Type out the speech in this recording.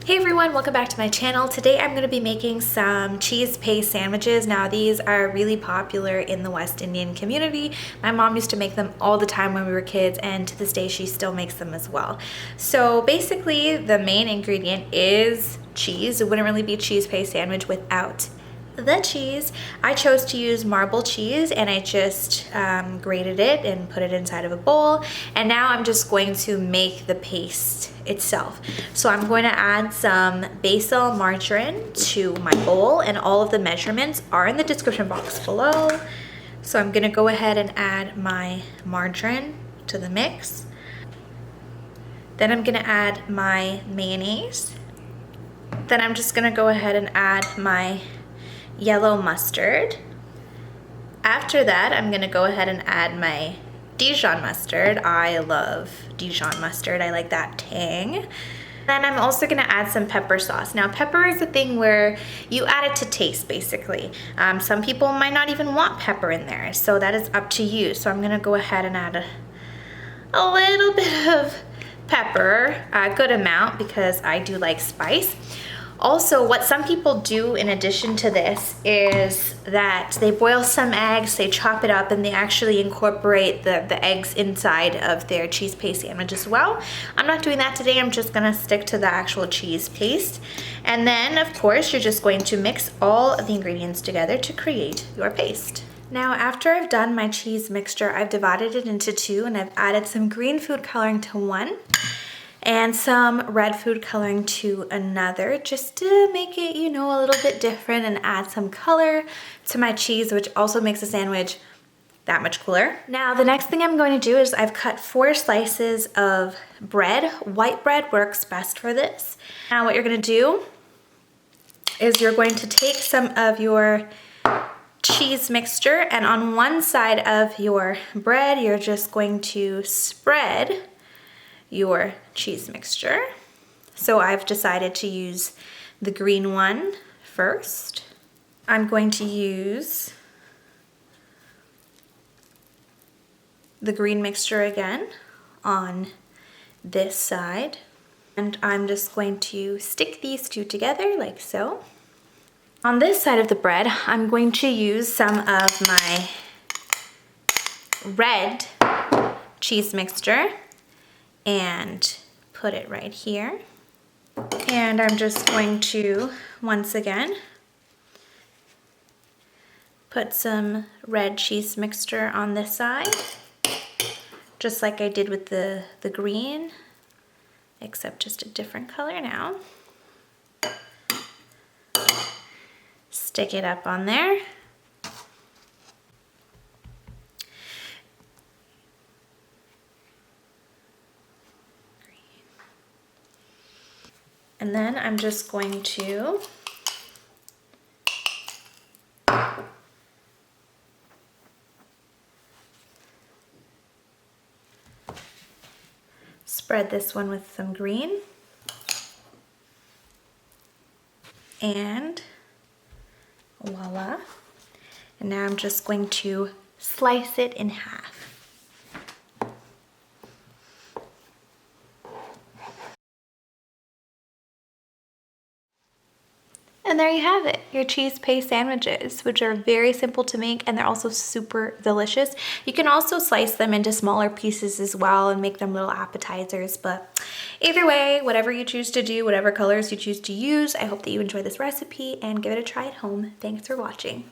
Hey everyone, welcome back to my channel. Today I'm going to be making some cheese paste sandwiches. Now these are really popular in the West Indian community. My mom used to make them all the time when we were kids, and to this day she still makes them as well. So basically the main ingredient is cheese. It wouldn't really be a cheese paste sandwich without the cheese. I chose to use marble cheese, and I just grated it and put it inside of a bowl, and now I'm just going to make the paste itself. So I'm going to add some basil margarine to my bowl, and all of the measurements are in the description box below. So I'm gonna go ahead and add my margarine to the mix. Then I'm gonna add my mayonnaise. Then I'm just gonna go ahead and add my yellow mustard. After that, I'm gonna go ahead and add my Dijon mustard. I love Dijon mustard. I like that tang. Then I'm also gonna add some pepper sauce. Now, pepper is a thing where you add it to taste, basically. Some people might not even want pepper in there, so that is up to you. So I'm gonna go ahead and add a little bit of pepper, a good amount, because I do like spice. Also, what some people do in addition to this is that they boil some eggs, they chop it up, and they actually incorporate the eggs inside of their cheese paste sandwich as well. I'm not doing that today. I'm just gonna stick to the actual cheese paste. And then, of course, you're just going to mix all of the ingredients together to create your paste. Now, after I've done my cheese mixture, I've divided it into two, and I've added some green food coloring to one and some red food coloring to another, just to make it, you know, a little bit different and add some color to my cheese, which also makes the sandwich that much cooler. Now, the next thing I'm going to do is I've cut 4 slices of bread. White bread works best for this. Now, what you're gonna do is you're going to take some of your cheese mixture, and on one side of your bread, you're just going to spread your cheese mixture. So I've decided to use the green one first. I'm going to use the green mixture again on this side. And I'm just going to stick these two together like so. On this side of the bread, I'm going to use some of my red cheese mixture and put it right here. And I'm just going to, once again, put some red cheese mixture on this side, just like I did with the green, except just a different color now. Stick it up on there. And then I'm just going to spread this one with some green. And voila. And now I'm just going to slice it in half. And there you have it, your cheese paste sandwiches, which are very simple to make, and they're also super delicious. You can also slice them into smaller pieces as well and make them little appetizers, but either way, whatever you choose to do, whatever colors you choose to use, I hope that you enjoy this recipe and give it a try at home. Thanks for watching.